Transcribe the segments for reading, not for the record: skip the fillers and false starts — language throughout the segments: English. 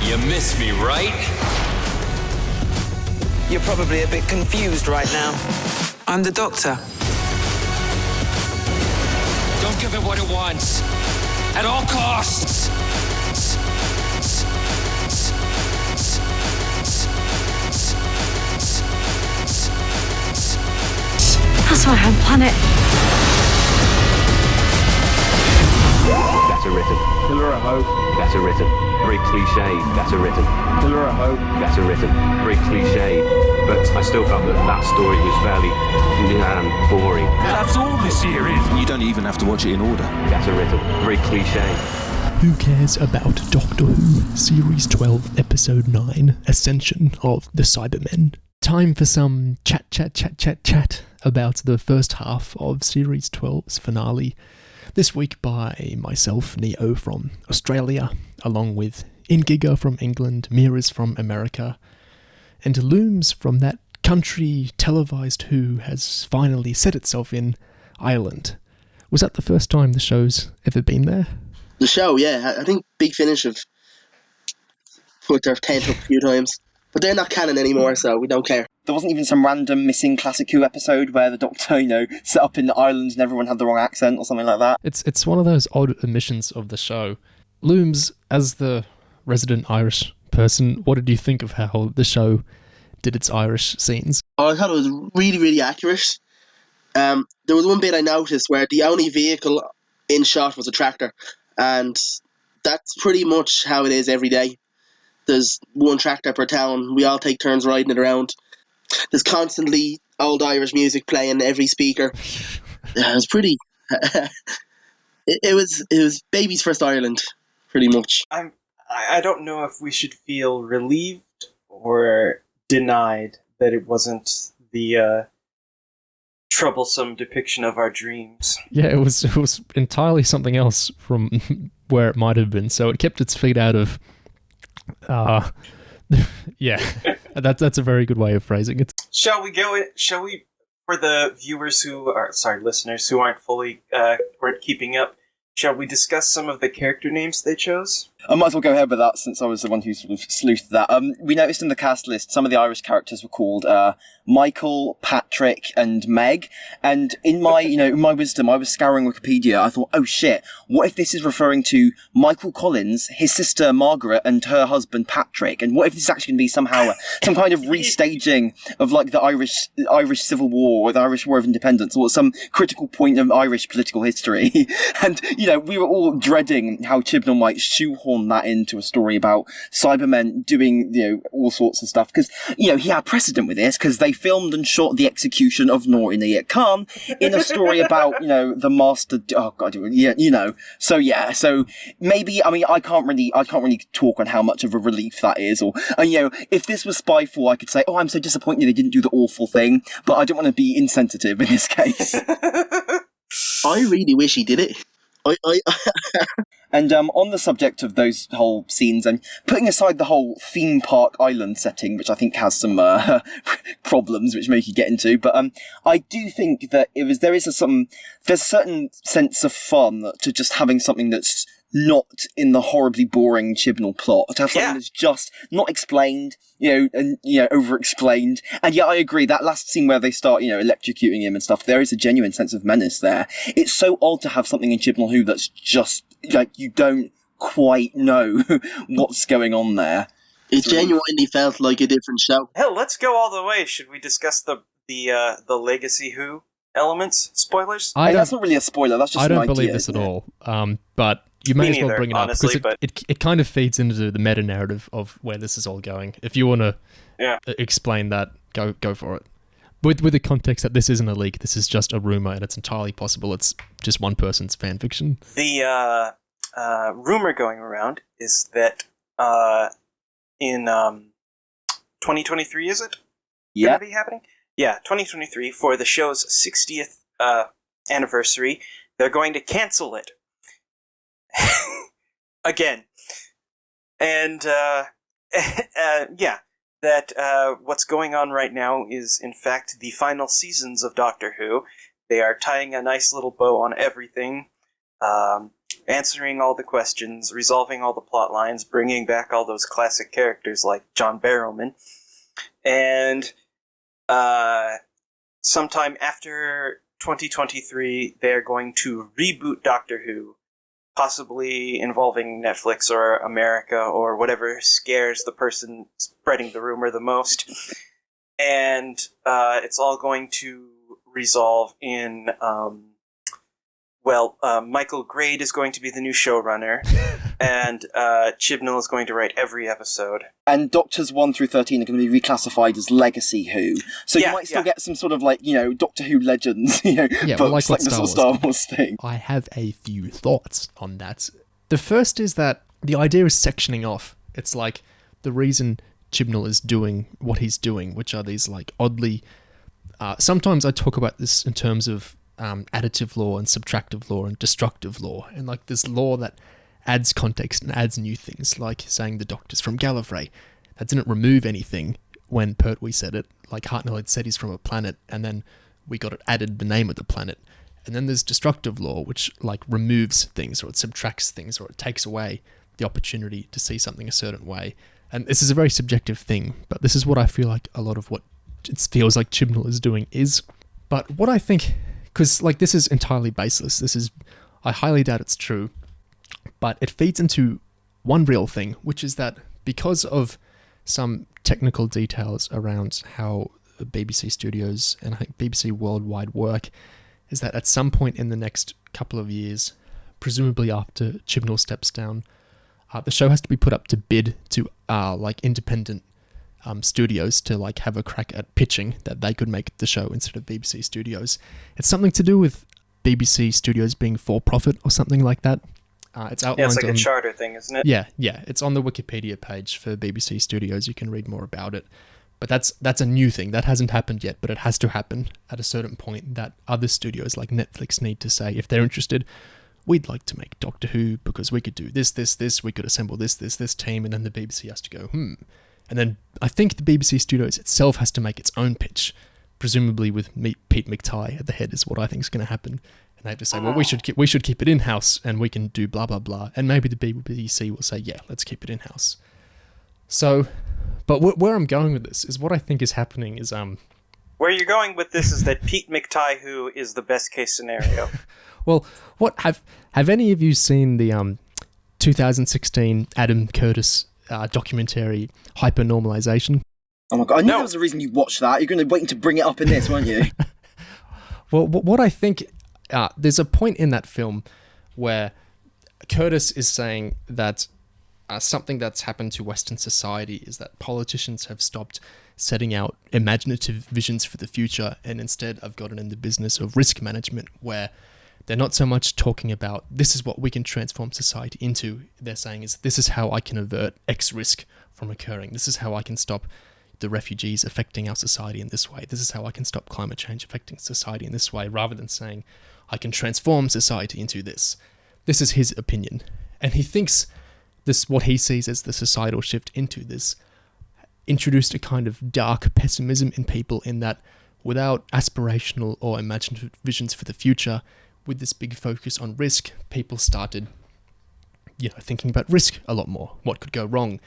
You miss me, right? You're probably a bit confused right now. I'm the Doctor. Don't give it what it wants. At all costs. That's my home planet. Better written. Pillar of Hope. Better written. Very cliche. Better written. Pillar of Hope. Better written. Very cliche. But I still felt that story was fairly boring. That's all this here is. You don't even have to watch it in order. Better written. Very cliche. Who cares about Doctor Who? Series 12, Episode 9, Ascension of the Cybermen. Time for some chat about the first half of Series 12's finale. This week by myself, Neo from Australia, along with Ingiga from England, Mira's from America, and Looms from that country televised Who has finally set itself in Ireland. Was that the first time the show's ever been there? The show, yeah. I think Big Finish have put their tent up a few times. But they're not canon anymore, so we don't care. There wasn't even some random missing Classic Who episode where the Doctor, set up in Ireland and everyone had the wrong accent or something like that. It's one of those odd omissions of the show. Looms, as the resident Irish person, what did you think of how the show did its Irish scenes? Oh, I thought it was really, really accurate. There was one bit I noticed where the only vehicle in shot was a tractor, and that's pretty much how it is every day. There's one tractor per town. We all take turns riding it around. There's constantly old Irish music playing every speaker. Yeah, it was pretty. it was baby's first Ireland, pretty much. I don't know if we should feel relieved or denied that it wasn't the troublesome depiction of our dreams. Yeah, it was entirely something else from where it might have been. So it kept its feet out of. Yeah, that's a very good way of phrasing it. Shall we, for the listeners who weren't keeping up, shall we discuss some of the character names they chose? I might as well go ahead with that since I was the one who sort of sleuthed that. We noticed in the cast list some of the Irish characters were called Michael, Patrick, and Meg. And in my, in my wisdom, I was scouring Wikipedia. I thought, oh shit, what if this is referring to Michael Collins, his sister Margaret, and her husband Patrick? And what if this is actually going to be somehow some kind of restaging of like the Irish Civil War or the Irish War of Independence or some critical point of Irish political history? And we were all dreading how Chibnall might shoehorn that into a story about Cybermen doing, all sorts of stuff. Because, he had precedent with this because they filmed and shot the execution of Noor Inayat Khan in a story about, the master. Oh God, yeah, So yeah, so maybe I can't really talk on how much of a relief that is, or if this was Spyfall, I could say, oh, I'm so disappointed they didn't do the awful thing, but I don't want to be insensitive in this case. I really wish he did it. And on the subject of those whole scenes, and putting aside the whole theme park island setting, which I think has some problems, which maybe you get into, but I do think that there's a certain sense of fun to just having something that's not in the horribly boring Chibnall plot, to have something that's just not explained, over-explained. And yeah, I agree, that last scene where they start, electrocuting him and stuff, there is a genuine sense of menace there. It's so odd to have something in Chibnall Who that's just, you don't quite know what's going on there. It genuinely felt like a different show. Hell, let's go all the way. Should we discuss the Legacy Who elements? Spoilers? That's not really a spoiler, that's just I don't an idea, believe this at all, but you may as well bring it up, because it kind of feeds into the meta-narrative of where this is all going. If you want to explain that, go for it. With the context that this isn't a leak, this is just a rumor, and it's entirely possible it's just one person's fan fiction. The rumor going around is that in 2023, is it? Yeah. Going to be happening? Yeah, 2023, for the show's 60th anniversary, they're going to cancel it. Again. And, what's going on right now is, in fact, the final seasons of Doctor Who. They are tying a nice little bow on everything. answering all the questions, resolving all the plot lines, bringing back all those classic characters like John Barrowman. And sometime after 2023, they're going to reboot Doctor Who, possibly involving Netflix or America or whatever scares the person spreading the rumor the most. And it's all going to resolve in... Michael Grade is going to be the new showrunner, and Chibnall is going to write every episode. And Doctors 1 through 13 are going to be reclassified as Legacy Who. So you might still get some sort of, Doctor Who Legends, books, like the sort of Star Wars thing. I have a few thoughts on that. The first is that the idea is sectioning off. It's like the reason Chibnall is doing what he's doing, which are these, oddly... sometimes I talk about this in terms of additive law and subtractive law and destructive law, and this law that adds context and adds new things, like saying the Doctor's from Gallifrey. That didn't remove anything when Pertwee said it. Hartnell had said he's from a planet, and then we got it added the name of the planet. And then there's destructive law, which removes things, or it subtracts things, or it takes away the opportunity to see something a certain way. And this is a very subjective thing, but this is what I feel like a lot of what it feels like Chibnall is doing is. But what I think... Because, this is entirely baseless. I highly doubt it's true. But it feeds into one real thing, which is that because of some technical details around how BBC Studios and I think BBC Worldwide work, is that at some point in the next couple of years, presumably after Chibnall steps down, the show has to be put up to bid to, independent studios to have a crack at pitching that they could make the show instead of BBC Studios. It's something to do with BBC Studios being for profit or something like that. It's outlined. Yeah, it's like a charter thing, isn't it? Yeah. It's on the Wikipedia page for BBC Studios. You can read more about it. But that's a new thing. That hasn't happened yet, but it has to happen at a certain point that other studios like Netflix need to say, if they're interested, we'd like to make Doctor Who because we could do this, we could assemble this team, and then the BBC has to go, And then I think the BBC Studios itself has to make its own pitch, presumably with Pete McTighe at the head is what I think is going to happen. And they have to say, well, we should keep it in-house and we can do blah, blah, blah. And maybe the BBC will say, yeah, let's keep it in-house. So, but where I'm going with this is what I think is happening is... Where you're going with this is that Pete McTighe Who is the best case scenario. Well, what have any of you seen the 2016 Adam Curtis... documentary Hypernormalisation? Oh my god, I knew there was a reason you watched that. You're going to wait to bring it up in this, weren't you? Well, what I think, there's a point in that film where Curtis is saying that something that's happened to Western society is that politicians have stopped setting out imaginative visions for the future and instead have gotten in the business of risk management, where they're not so much talking about this is what we can transform society into. They're saying is this is how I can avert X risk from occurring. This is how I can stop the refugees affecting our society in this way. This is how I can stop climate change affecting society in this way, rather than saying I can transform society into this. This is his opinion. And he thinks this, what he sees as the societal shift into this, introduced a kind of dark pessimism in people in that without aspirational or imaginative visions for the future, with this big focus on risk, people started, thinking about risk a lot more. What could go wrong?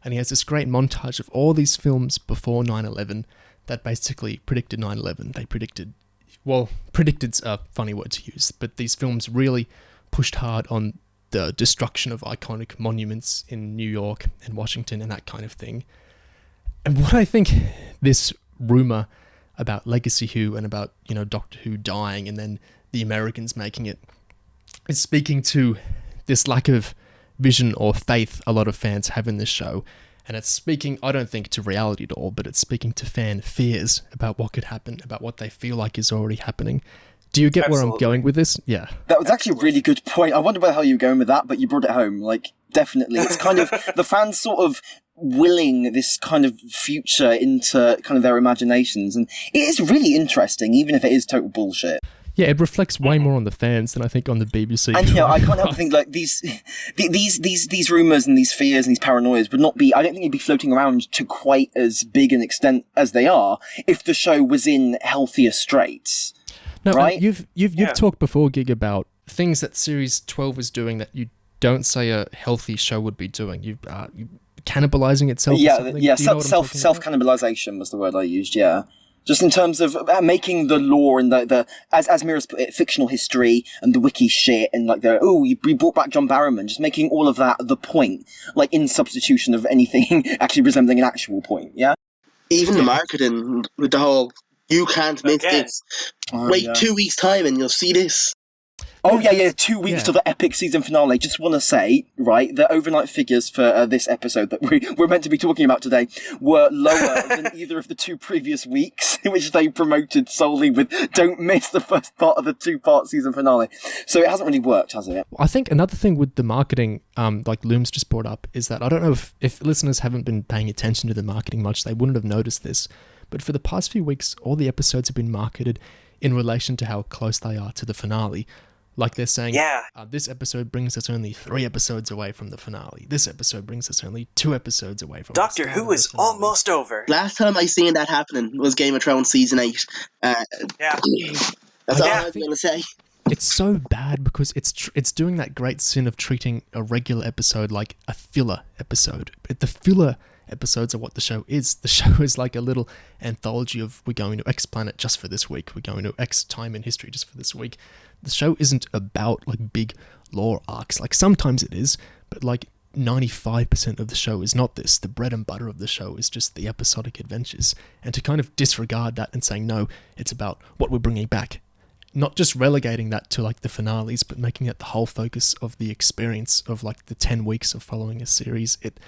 And he has this great montage of all these films before 9/11 that basically predicted 9/11. They predicted's a funny word to use, but these films really pushed hard on the destruction of iconic monuments in New York and Washington and that kind of thing. And what I think this rumor about Legacy Who and about, Doctor Who dying and then the Americans making it is speaking to this lack of vision or faith a lot of fans have in this show. And it's speaking, I don't think, to reality at all, but it's speaking to fan fears about what could happen, about what they feel like is already happening. Do you get where I'm going with this? Yeah. That was actually a really good point. I wonder about how you were going with that, but you brought it home. Definitely. It's kind of the fans sort of willing this kind of future into kind of their imaginations. And it is really interesting, even if it is total bullshit. Yeah, it reflects way more on the fans than I think on the BBC. And I can't help but think these rumours and these fears and these paranoias would not be, I don't think they'd be floating around to quite as big an extent as they are if the show was in healthier straits. No, right? You've talked before, Gig, about things that Series 12 is doing that you don't say a healthy show would be doing. You cannibalizing itself. Self-cannibalisation was the word I used. Yeah, just in terms of making the lore and the as Mira's put it, fictional history and the wiki shit and like we brought back John Barrowman, just making all of that the point, like in substitution of anything actually resembling an actual point. Yeah, even the marketing with the whole "you can't miss this." Wait 2 weeks time and you'll see this. Oh, yeah, 2 weeks to the epic season finale. Just want to say, right, the overnight figures for this episode that we're meant to be talking about today were lower than either of the 2 previous weeks, which they promoted solely with don't miss the first part of the 2-part season finale. So it hasn't really worked, has it? I think another thing with the marketing, like Looms just brought up, is that I don't know if listeners haven't been paying attention to the marketing much, they wouldn't have noticed this. But for the past few weeks, all the episodes have been marketed in relation to how close they are to the finale. Like they're saying, this episode brings us only 3 episodes away from the finale. This episode brings us only 2 episodes away from Doctor Who is almost over. Last time I seen that happening was Game of Thrones Season 8. That's all I was going to say. It's so bad because it's doing that great sin of treating a regular episode like a filler episode. The filler episodes are what the show is. The show is like a little anthology of we're going to X planet just for this week. We're going to X time in history just for this week. The show isn't about like big lore arcs. Like sometimes it is, but like 95% of the show is not this. The bread and butter of the show is just the episodic adventures. And to kind of disregard that and saying, no, it's about what we're bringing back. Not just relegating that to like the finales, but making it the whole focus of the experience of like the 10 weeks of following a series. It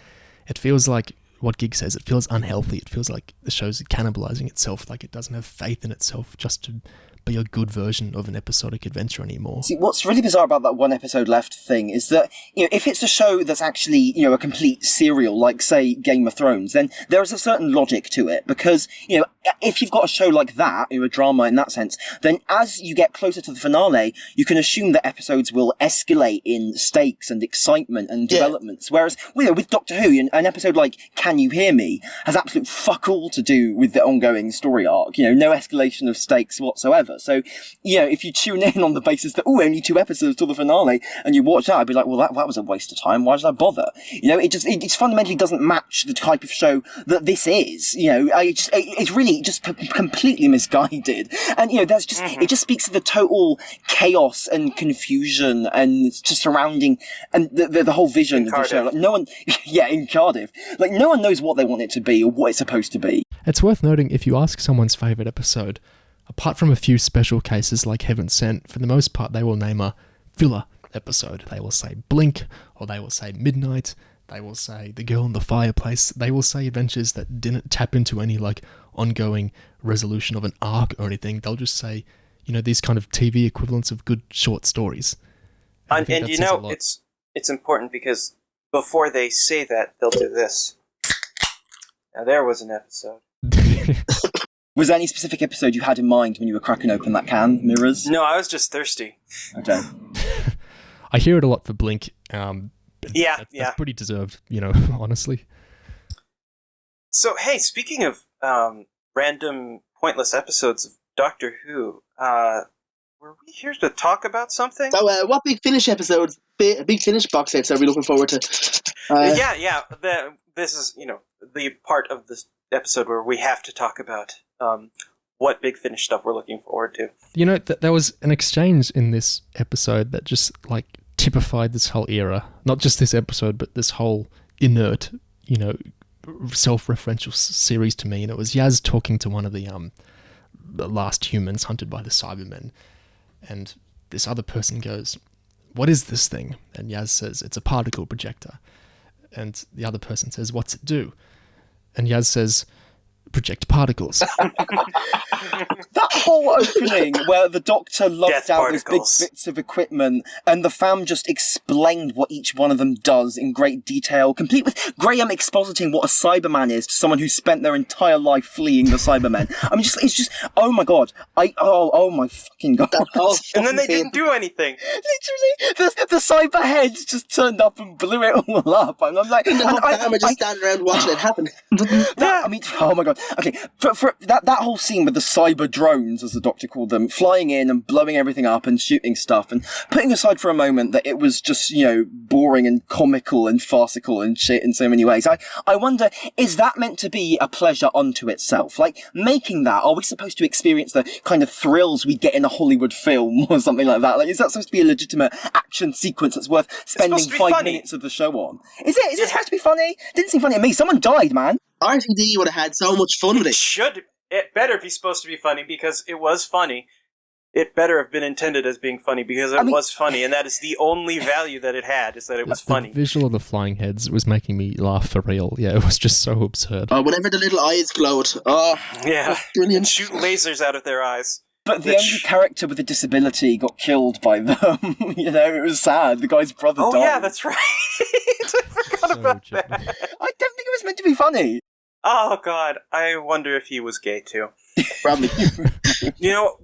feels like what Gig says, it feels unhealthy. It feels like the show's cannibalizing itself, like it doesn't have faith in itself just to be a good version of an episodic adventure anymore. See, what's really bizarre about that 1 episode left thing is that, if it's a show that's actually, a complete serial, like, say, Game of Thrones, then there is a certain logic to it, because, if you've got a show like that, a drama in that sense, then as you get closer to the finale, you can assume that episodes will escalate in stakes and excitement and developments, whereas, with Doctor Who, an episode like Can You Hear Me has absolute fuck all to do with the ongoing story arc, no escalation of stakes whatsoever. So, if you tune in on the basis that, only 2 episodes till the finale, and you watch that, I'd be like, well, that was a waste of time. Why did I bother? It fundamentally doesn't match the type of show that this is. It's really just completely misguided. And, that's just, it just speaks to the total chaos and confusion and just surrounding, and the whole vision of the show. Like, no one, in Cardiff. Like, no one knows what they want it to be or what it's supposed to be. It's worth noting, if you ask someone's favourite episode, apart from a few special cases like Heaven Sent, for the most part they will name a filler episode. They will say Blink, or they will say Midnight, they will say The Girl in the Fireplace, they will say adventures that didn't tap into any like ongoing resolution of an arc or anything. They'll just say, these kind of TV equivalents of good short stories. And it's important because before they say that, they'll do this. Now there was an episode. Was there any specific episode you had in mind when you were cracking open that can, Mirrors? No, I was just thirsty. Okay. I hear it a lot for Blink. That's pretty deserved, honestly. So, hey, speaking of random, pointless episodes of Doctor Who, were we here to talk about something? So, what Big Finish episodes, Big Finish box sets are we looking forward to? This is, the part of this episode where we have to talk about what Big Finish stuff we're looking forward to. There was an exchange in this episode that just, like, typified this whole era. Not just this episode, but this whole inert, self-referential series to me. And it was Yaz talking to one of the last humans hunted by the Cybermen. And this other person goes, "What is this thing?" And Yaz says, "It's a particle projector." And the other person says, "What's it do?" And Yaz says, "Project particles." That whole opening where the Doctor locked out those big bits of equipment and the fam just explained what each one of them does in great detail, complete with Graham expositing what a Cyberman is to someone who spent their entire life fleeing the Cybermen. I mean, it's just, oh my god. Oh my fucking god. And then they didn't do anything. Literally, the cyber heads just turned up and blew it all up. And I'm like, I'm just standing around watching it happen. I mean, oh my god. Okay, for that whole scene with the cyber drones, as the Doctor called them, flying in and blowing everything up and shooting stuff, and putting aside for a moment that it was just, boring and comical and farcical and shit in so many ways, I wonder, is that meant to be a pleasure unto itself? Like, making that, are we supposed to experience the kind of thrills we get in a Hollywood film or something like that? Like, is that supposed to be a legitimate action sequence that's worth spending 5 minutes of the show on? Is it supposed to be funny? Didn't seem funny to me. Someone died, man. RTD would have had so much fun with it. It better be supposed to be funny because it was funny. It better have been intended as being funny because it was funny, and that is the only value that it had, is that it was funny. The visual of the flying heads was making me laugh for real. Yeah, it was just so absurd. Whenever the little eyes glowed. Oh, yeah. Brilliant. Shoot lasers out of their eyes. But the only character with a disability got killed by them. It was sad. The guy's brother died. Oh, yeah, that's right. I forgot about that. I don't think it was meant to be funny. Oh, God. I wonder if he was gay, too. Probably.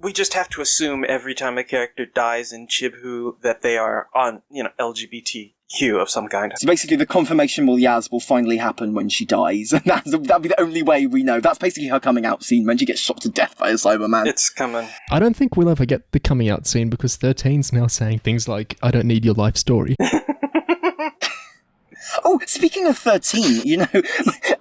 We just have to assume every time a character dies in Chibhu that they are on, LGBTQ of some kind. So basically the confirmation Yaz will finally happen when she dies, and that'll be the only way we know. That's basically her coming out scene when she gets shot to death by a Cyberman. It's coming. I don't think we'll ever get the coming out scene because 13's now saying things like, I don't need your life story. Oh, speaking of 13,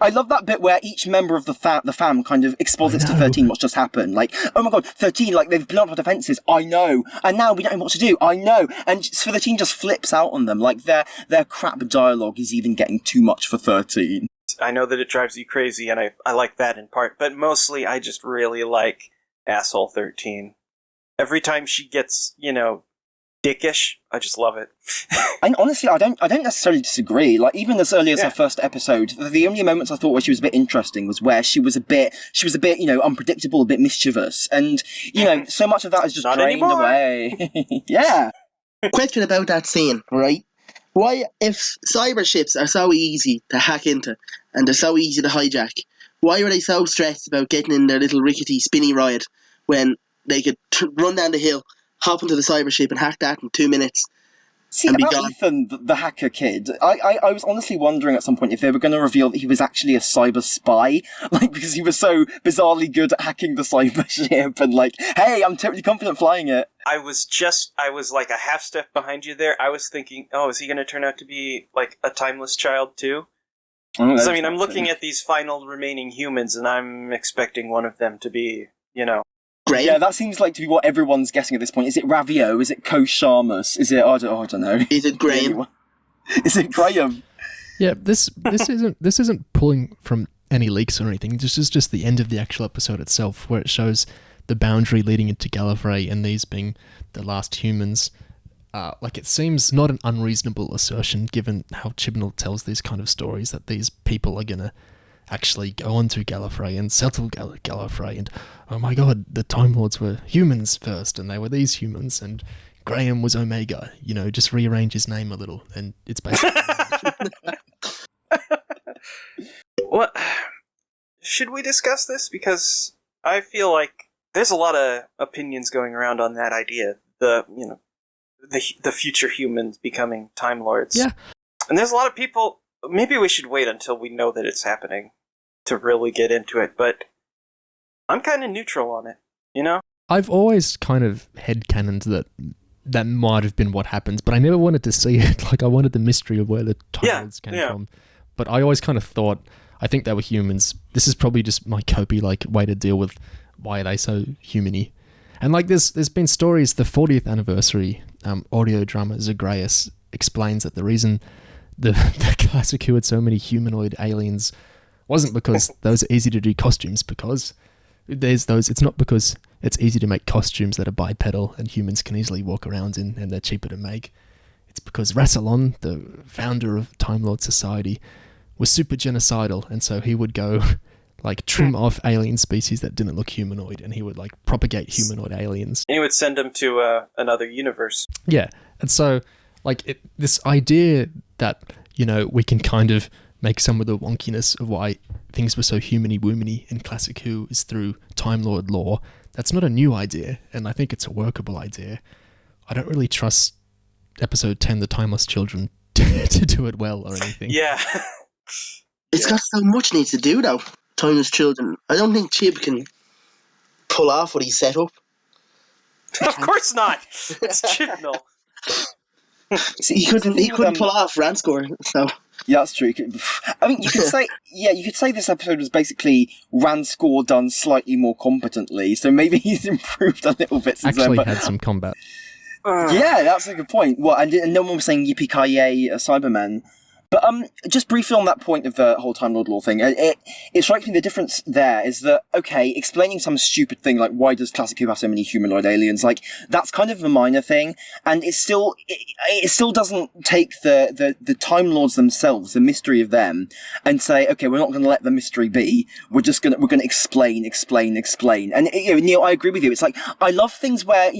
I love that bit where each member of the fam kind of exposits to 13 what's just happened. Like, oh my god, 13, like, they've blown up our defences, I know. And now we don't know what to do, I know. And 13 just flips out on them, like their crap dialogue is even getting too much for 13. I know that it drives you crazy, and I like that in part, but mostly I just really like asshole 13. Every time she gets, dickish, I just love it. And honestly, I don't necessarily disagree. Like, even as early as her first episode, the only moments I thought where she was a bit interesting was where she was a bit, unpredictable, a bit mischievous, and so much of that is just Not drained anymore. away. Yeah. Question about that scene, right? Why, if cyber ships are so easy to hack into and they're so easy to hijack, why were they so stressed about getting in their little rickety spinny ride when they could run down the hill, hop into the cyber ship and hack that in 2 minutes? See, about Ethan, the hacker kid, I was honestly wondering at some point if they were going to reveal that he was actually a cyber spy, because he was so bizarrely good at hacking the cyber ship, and hey, I'm totally confident flying it. I was like a half step behind you there. I was thinking, is he going to turn out to be like a timeless child too? Because I'm looking at these final remaining humans, and I'm expecting one of them to be, Graham? Yeah, that seems like to be what everyone's guessing at this point. Is it Ravio? Is it Koshamus? Is it I don't know. Is it Graham? Is it Graham? Yeah, this isn't pulling from any leaks or anything. This is just the end of the actual episode itself, where it shows the boundary leading into Gallifrey and these being the last humans. It seems not an unreasonable assertion, given how Chibnall tells these kind of stories, that these people are gonna actually go on to Gallifrey and settle Gallifrey, and oh my god, the Time Lords were humans first, and they were these humans, and Graham was Omega. Just rearrange his name a little, and it's basically... What? Should we discuss this? Because I feel like there's a lot of opinions going around on that idea. The future humans becoming Time Lords. Yeah. And there's a lot of people... Maybe we should wait until we know that it's happening to really get into it, but I'm kind of neutral on it, I've always kind of headcanoned that might have been what happens, but I never wanted to see it. I wanted the mystery of where the Time Lords came from. But I always kind of thought, I think they were humans. This is probably just my copy way to deal with why are they so humany. And there's been stories, the 40th anniversary audio drama Zagreus explains that the reason the classic Who had so many humanoid aliens wasn't because those are easy to do costumes, because it's not because it's easy to make costumes that are bipedal and humans can easily walk around in and they're cheaper to make. It's because Rassilon, the founder of Time Lord Society, was super genocidal, and so he would go trim off alien species that didn't look humanoid, and he would propagate humanoid aliens. And he would send them to another universe. Yeah, and so this idea that we can kind of make some of the wonkiness of why things were so humany-wumany in classic Who is through Time Lord lore. That's not a new idea, and I think it's a workable idea. I don't really trust episode 10, The Timeless Children, to do it well or anything. Yeah. It's got so much needs to do, though. Timeless children. I don't think Chib can pull off what he set up. Of course not. It's Chibnall. See, He couldn't the thing with, pull off Ranscore. So Yeah, that's true. I mean, you could say this episode was basically Ranscore done slightly more competently, so maybe he's improved a little bit since Actually then. had some combat. Yeah, that's a good point. Well, and no one was saying yippee-ki-yay, Cybermen. But just briefly on that point of the whole Time Lord law thing, it strikes me the difference there is that, okay, explaining some stupid thing like why does Classic Who have so many humanoid aliens, like, that's kind of a minor thing, and it still doesn't take the Time Lords themselves, the mystery of them, and say, okay, we're not going to let the mystery be, we're going to explain. And, Neil, I agree with you. It's like, I love things where,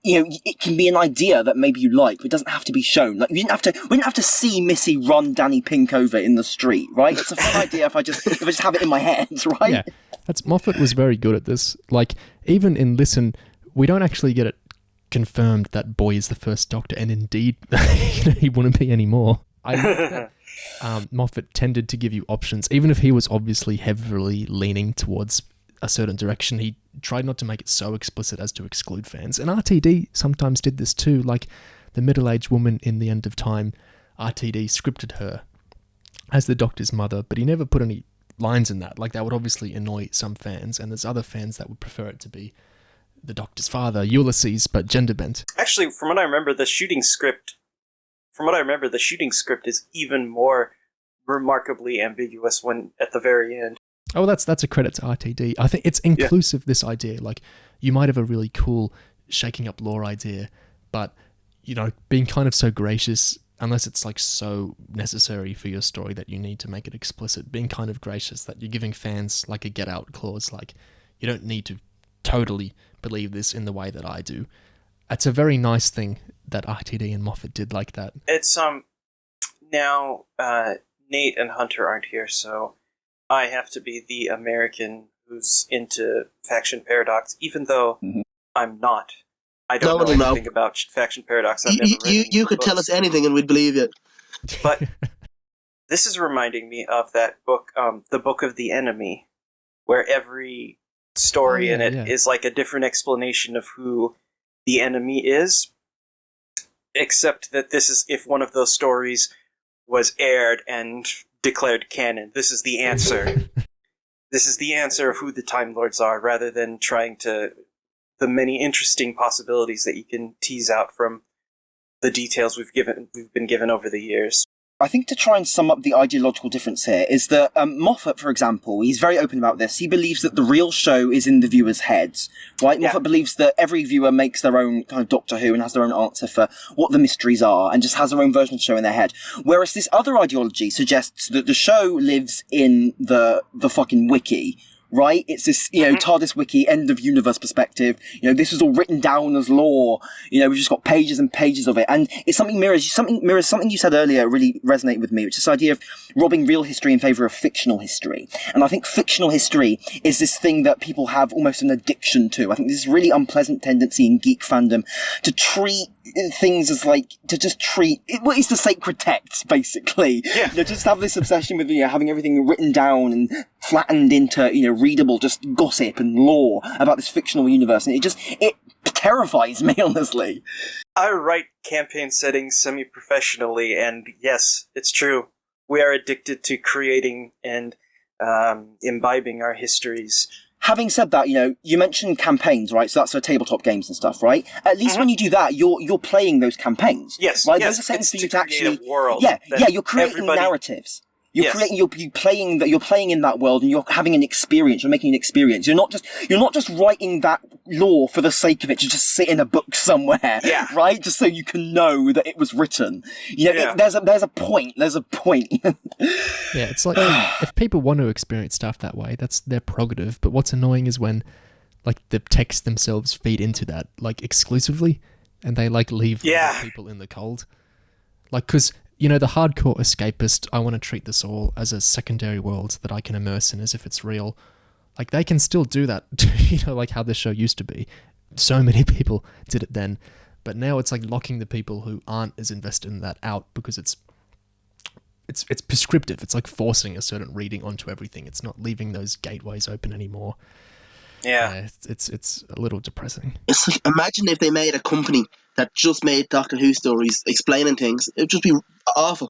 it can be an idea that maybe you like, but it doesn't have to be shown. Like, we didn't have to see Missy run Danny Pink over in the street, right? It's a fun idea if I just have it in my head, right? Yeah, Moffat was very good at this. Like, even in Listen, we don't actually get it confirmed that Boy is the first Doctor, and indeed, he wouldn't be anymore. I like that Moffat tended to give you options, even if he was obviously heavily leaning towards a certain direction. He tried not to make it so explicit as to exclude fans. And RTD sometimes did this too, like the middle-aged woman in The End of Time. RTD scripted her as the Doctor's mother, but he never put any lines in that. Like, that would obviously annoy some fans, and there's other fans that would prefer it to be the Doctor's father, Ulysses, but gender bent. Actually, from what I remember, the shooting script is even more remarkably ambiguous when at the very end. Oh, that's a credit to RTD. I think it's inclusive, this idea. Like, you might have a really cool shaking up lore idea, but, being kind of so gracious, unless it's like so necessary for your story that you need to make it explicit, being kind of gracious that you're giving fans like a get out clause, like, you don't need to totally believe this in the way that I do. It's a very nice thing that RTD and Moffat did like that. It's, now, Nate and Hunter aren't here, so I have to be the American who's into Faction Paradox, even though I'm not. I don't know anything about Faction Paradox. I've never read you could tell us anything and we'd believe it. But this is reminding me of that book, The Book of the Enemy, where every story in it is like a different explanation of who the enemy is, except that this is if one of those stories was aired and declared canon. This is the answer. This is the answer of who the Time Lords are, rather than trying to the many interesting possibilities that you can tease out from the details we've been given over the years. I think to try and sum up the ideological difference here is that Moffat, for example, he's very open about this. He believes that the real show is in the viewer's heads, right? Yeah. Moffat believes that every viewer makes their own kind of Doctor Who and has their own answer for what the mysteries are and just has their own version of the show in their head. Whereas this other ideology suggests that the show lives in the fucking wiki, right? It's this, TARDIS wiki, end of universe perspective. This is all written down as lore. We've just got pages and pages of it. And it's something something you said earlier really resonated with me, which is this idea of robbing real history in favor of fictional history. And I think fictional history is this thing that people have almost an addiction to. I think this really unpleasant tendency in geek fandom to treat things as what is the sacred text, basically. Yeah. Just have this obsession with, having everything written down and flattened into, readable, just gossip and lore about this fictional universe. And it terrifies me, honestly. I write campaign settings semi-professionally, and yes, it's true. We are addicted to creating and imbibing our histories. Having said that, you mentioned campaigns, right? So that's for tabletop games and stuff, right? At least when you do that, you're playing those campaigns. Yes, right? yes. Those are settings for you to actually world. You're creating narratives. You're playing in that world, and you're having an experience. You're making an experience. You're not just writing that lore for the sake of it to just sit in a book somewhere, right? Just so you can know that it was written. There's a point. There's a point. Yeah, it's like if people want to experience stuff that way, that's their prerogative. But what's annoying is when, like, the texts themselves feed into that, like, exclusively, and they leave other people in the cold. Like, because the hardcore escapist, I want to treat this all as a secondary world that I can immerse in as if it's real. Like, they can still do that, like how this show used to be. So many people did it then. But now it's like locking the people who aren't as invested in that out because it's it's prescriptive. It's like forcing a certain reading onto everything. It's not leaving those gateways open anymore. Yeah. It's a little depressing. It's like, imagine if they made a company that just made Doctor Who stories explaining things. It would just be awful.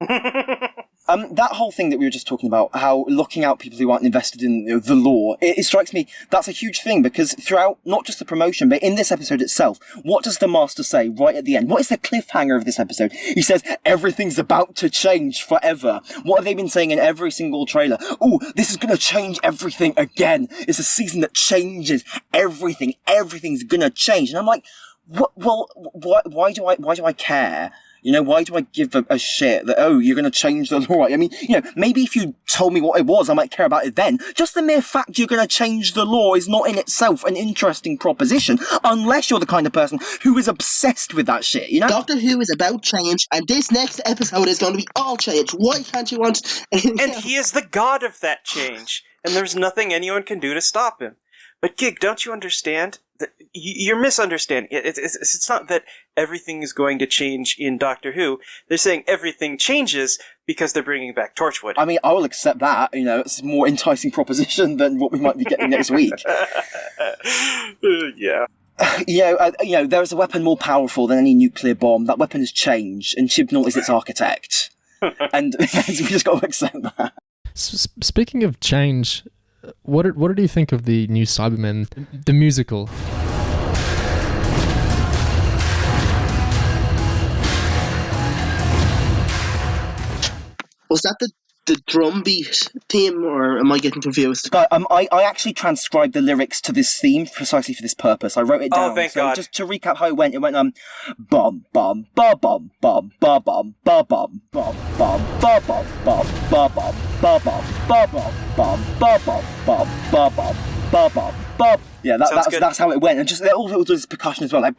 That whole thing that we were just talking about, how looking out people who aren't invested in the lore, it strikes me that's a huge thing, because throughout not just the promotion, but in this episode itself, what does the Master say right at the end? What is the cliffhanger of this episode? He says, everything's about to change forever. What have they been saying in every single trailer? Oh, this is going to change everything again. It's a season that changes everything. Everything's going to change. And I'm like, why do I care? You know, why do I give a shit that, oh, you're going to change the law? I mean, you know, maybe if you told me what it was, I might care about it then. Just the mere fact you're going to change the law is not in itself an interesting proposition, unless you're the kind of person who is obsessed with that shit, you know? Doctor Who is about change, and this next episode is going to be all change. Why can't you want anything And else? he is the god of that change, and there's nothing anyone can do to stop him. But Gig, don't you understand? You're misunderstanding. It's not that everything is going to change in Doctor Who. They're saying everything changes because they're bringing back Torchwood. I mean, I will accept that. You know, it's a more enticing proposition than what we might be getting next week. Yeah. You know, there is a weapon more powerful than any nuclear bomb. That weapon has changed, and Chibnall is its architect. And we just got to accept that. Speaking of change, what did you think of the new Cybermen, the musical? Was that the drum beat theme, or am I getting confused? But I actually transcribed the lyrics to this theme precisely for this purpose. I wrote it down. Oh, thank so God. Just to recap how it went bum bum ba bum bum ba bum ba bum bum bum ba bum bum ba bum ba bum ba bum bum ba bum bum ba bum ba bum ba. Yeah, that's how it went, and just also this percussion as well, like.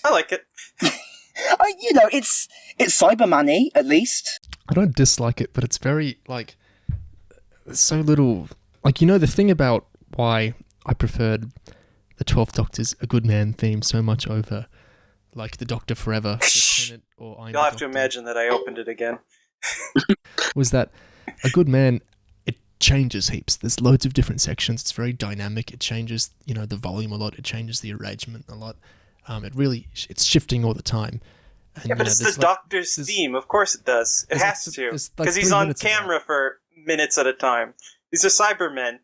I like it. You know, it's Cyberman-y, at least. I don't dislike it, but it's very, like, so little... Like, you know, the thing about why I preferred the 12th Doctor's A Good Man theme so much over, like, the Doctor Forever, the Tenet, or I'm You'll the have to Doctor, imagine that I opened it again. was that A Good Man, it changes heaps. There's loads of different sections. It's very dynamic. It changes, you know, the volume a lot. It changes the arrangement a lot. It's shifting all the time. And, Yeah, but it's the Doctor's theme. Of course it does. It has to. Because he's on camera for minutes at a time. These are Cybermen.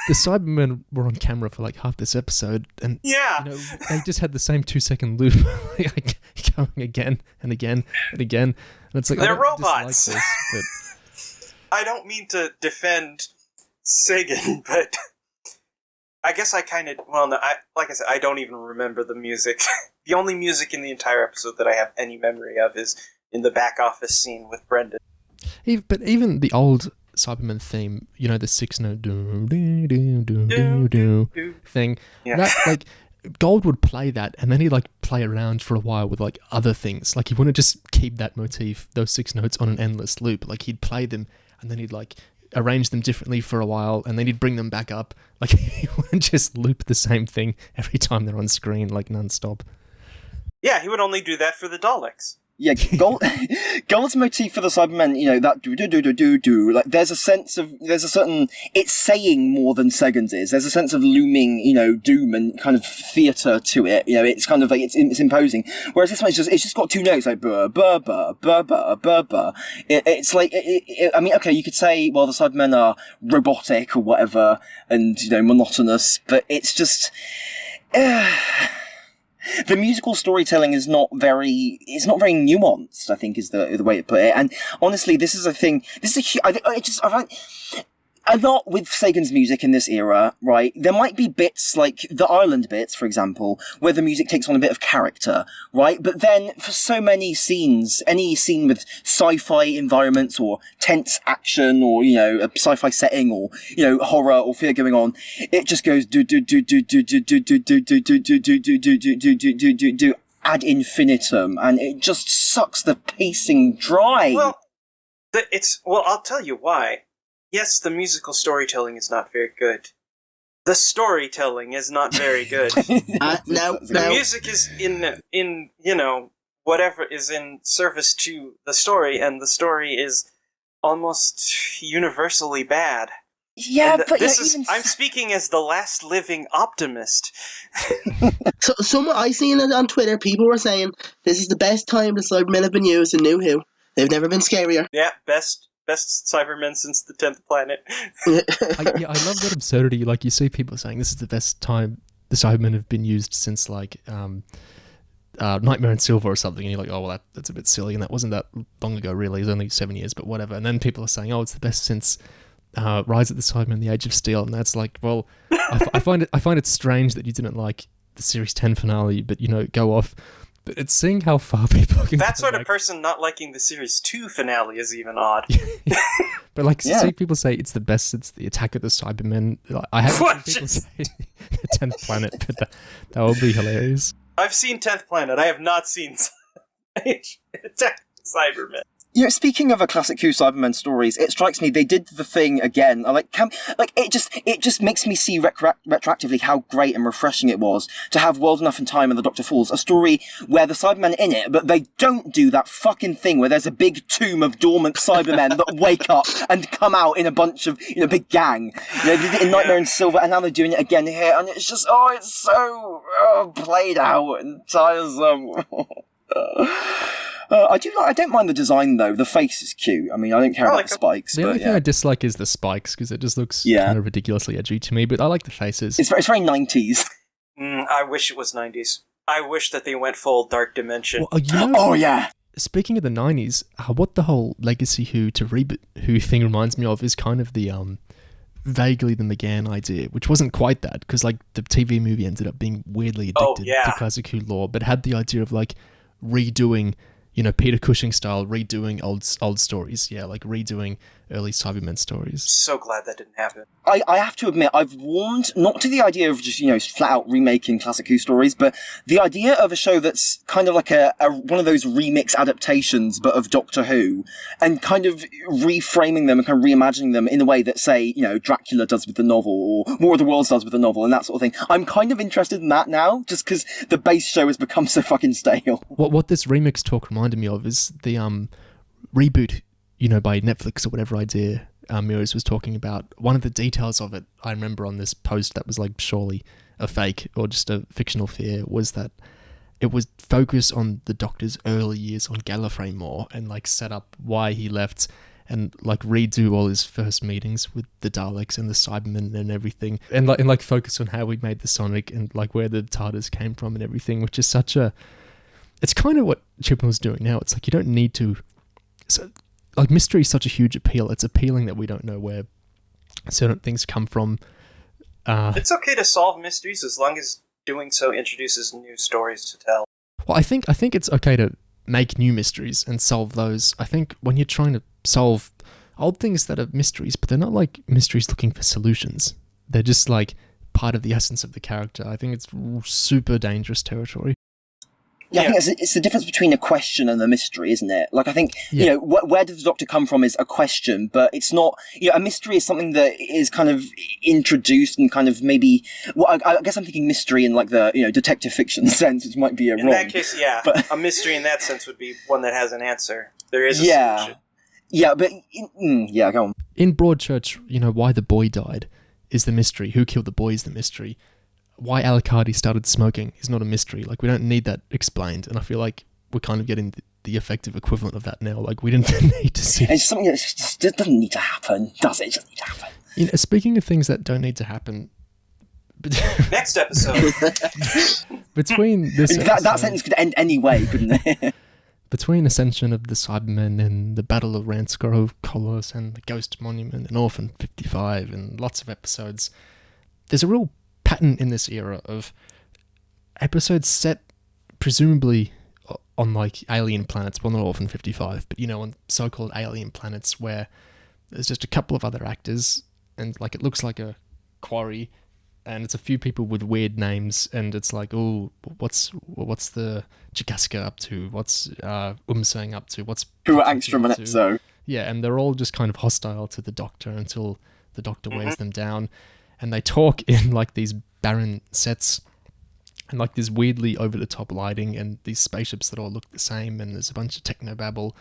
The Cybermen were on camera for like half this episode, and Yeah. you know, they just had the same 2-second loop like, going again and again and again. And it's like, They're I don't robots. dislike this, I don't mean to defend Sagan, but I guess I kind of... Well, no, like I said, I don't even remember the music. The only music in the entire episode that I have any memory of is in the back office scene with Brendan. but even the old Cybermen theme, you know, the 6-note do thing, Yeah. that, like, Gold would play that, and then he'd like play around for a while with like other things. Like he wouldn't just keep that motif, those 6 notes, on an endless loop. Like he'd play them, and then he'd like arrange them differently for a while, and then he'd bring them back up. Like he wouldn't just loop the same thing every time they're on screen, like non-stop. Yeah, he would only do that for the Daleks. Yeah, Gold's motif for the Cybermen, you know, that do, like, there's a certain, it's saying more than Sagan's is. There's a sense of looming, you know, doom and kind of theatre to it. You know, it's kind of like, it's imposing. Whereas this one, it's just got 2 notes, like, burr, burr, burr, burr, burr, burr, burr. It's like, I mean, okay, you could say, well, the Cybermen are robotic or whatever, and, you know, monotonous, but it's just, the musical storytelling is not very nuanced, I think, is the way to put it. And honestly, this is a thing, I find a lot with Sagan's music in this era, right? There might be bits like the Ireland bits, for example, where the music takes on a bit of character, right? But then for so many scenes, any scene with sci-fi environments or tense action or, you know, a sci-fi setting or, you know, horror or fear going on, it just goes do ad infinitum, and it just sucks the pacing dry. Well, I'll tell you why. Yes, the musical storytelling is not very good. The storytelling is not very good. Now, The music is in whatever is in service to the story, and the story is almost universally bad. Yeah, but I'm speaking as the last living optimist. So, someone I seen it on Twitter, people were saying this is the best time the Cybermen have been used in New Who. They've never been scarier. Yeah, best Cybermen since the 10th planet. I love that absurdity. Like, you see people saying this is the best time the Cybermen have been used since, like, Nightmare in Silver or something, and you're like, oh, well, that's a bit silly, and that wasn't that long ago, really. It was only 7 years, but whatever. And then people are saying, oh, it's the best since Rise of the Cybermen, The Age of Steel, and that's like, well, I find it strange that you didn't like the Series 10 finale, but, you know, go off. But it's seeing how far people can that go, sort of person not liking the Series 2 finale is even odd. But, like, see people say it's the best since the Attack of the Cybermen. I haven't seen people say the 10th planet, but that would be hilarious. I've seen 10th Planet. I have not seen Attack of the Cybermen. You know, speaking of a classic Who Cybermen stories, it strikes me they did the thing again. It just makes me see retroactively how great and refreshing it was to have World Enough and Time and the Doctor Falls, a story where the Cybermen are in it, but they don't do that fucking thing where there's a big tomb of dormant Cybermen that wake up and come out in a bunch of, you know, big gang. You know, they did it in Nightmare in Silver, and now they're doing it again here, and it's just, it's so played out and tiresome. I don't mind the design though. The face is cute. I mean, I don't care about the spikes. The only thing I dislike is the spikes, because it just looks kind of ridiculously edgy to me, but I like the faces. It's very 90s. I wish it was 90s. I wish that they went full Dark Dimension. Well, you know, oh yeah. Speaking of the 90s, what the whole Legacy Who to Reboot Who thing reminds me of is kind of the vaguely the McGann idea, which wasn't quite that, because like the TV movie ended up being weirdly addicted to classic Who lore, but had the idea of like redoing, you know, Peter Cushing style, redoing old stories. Yeah, like redoing early Cybermen stories. So glad that didn't happen. I have to admit, I've warmed, not to the idea of just, you know, flat out remaking classic Who stories, but the idea of a show that's kind of like a one of those remix adaptations, but of Doctor Who, and kind of reframing them and kind of reimagining them in a way that, say, you know, Dracula does with the novel, or War of the Worlds does with the novel, and that sort of thing. I'm kind of interested in that now, just because the base show has become so fucking stale. What this remix talk reminded me of is the reboot, you know, by Netflix or whatever idea Miros was talking about. One of the details of it, I remember on this post that was like surely a fake or just a fictional fear, was that it was focus on the Doctor's early years on Gallifrey more and like set up why he left and like redo all his first meetings with the Daleks and the Cybermen and everything, and like focus on how we made the Sonic and like where the TARDIS came from and everything, which is such a... It's kind of what Chibnall's doing now. It's like you don't need to... Like, mystery is such a huge appeal. It's appealing that we don't know where certain things come from. It's okay to solve mysteries as long as doing so introduces new stories to tell. Well, I think it's okay to make new mysteries and solve those. I think when you're trying to solve old things that are mysteries, but they're not like mysteries looking for solutions. They're just like part of the essence of the character. I think it's super dangerous territory. Yeah, I think it's the difference between a question and a mystery, isn't it? Like, I think, you know, where did the Doctor come from is a question, but it's not, you know, a mystery is something that is kind of introduced and kind of maybe, well, I guess I'm thinking mystery in like the, you know, detective fiction sense, which might be wrong. In that case, yeah, but a mystery in that sense would be one that has an answer. There is a solution. Yeah, but, go on. In Broadchurch, you know, why the boy died is the mystery. Who killed the boy is the mystery. Why Alucardi started smoking is not a mystery. Like, we don't need that explained, and I feel like we're kind of getting the effective equivalent of that now. Like, we didn't need to see... It's something that just doesn't need to happen, does it? It doesn't need to happen. You know, speaking of things that don't need to happen... Next episode! Between this that sentence could end any way, couldn't it? Between Ascension of the Cybermen and the Battle of Ransgrove Colossus and the Ghost Monument and Orphan 55 and lots of episodes, there's a real pattern in this era of episodes set presumably on like alien planets, well not Orphan 55, but you know, on so-called alien planets where there's just a couple of other actors and like it looks like a quarry and it's a few people with weird names and it's like, oh, what's the Jagaska up to? What's Umsang up to? What's who are Angstrom and Epso? Yeah, and they're all just kind of hostile to the Doctor until the Doctor wears them down. And they talk in like these barren sets And like there's weirdly over-the-top lighting and these spaceships that all look the same, and there's a bunch of technobabble,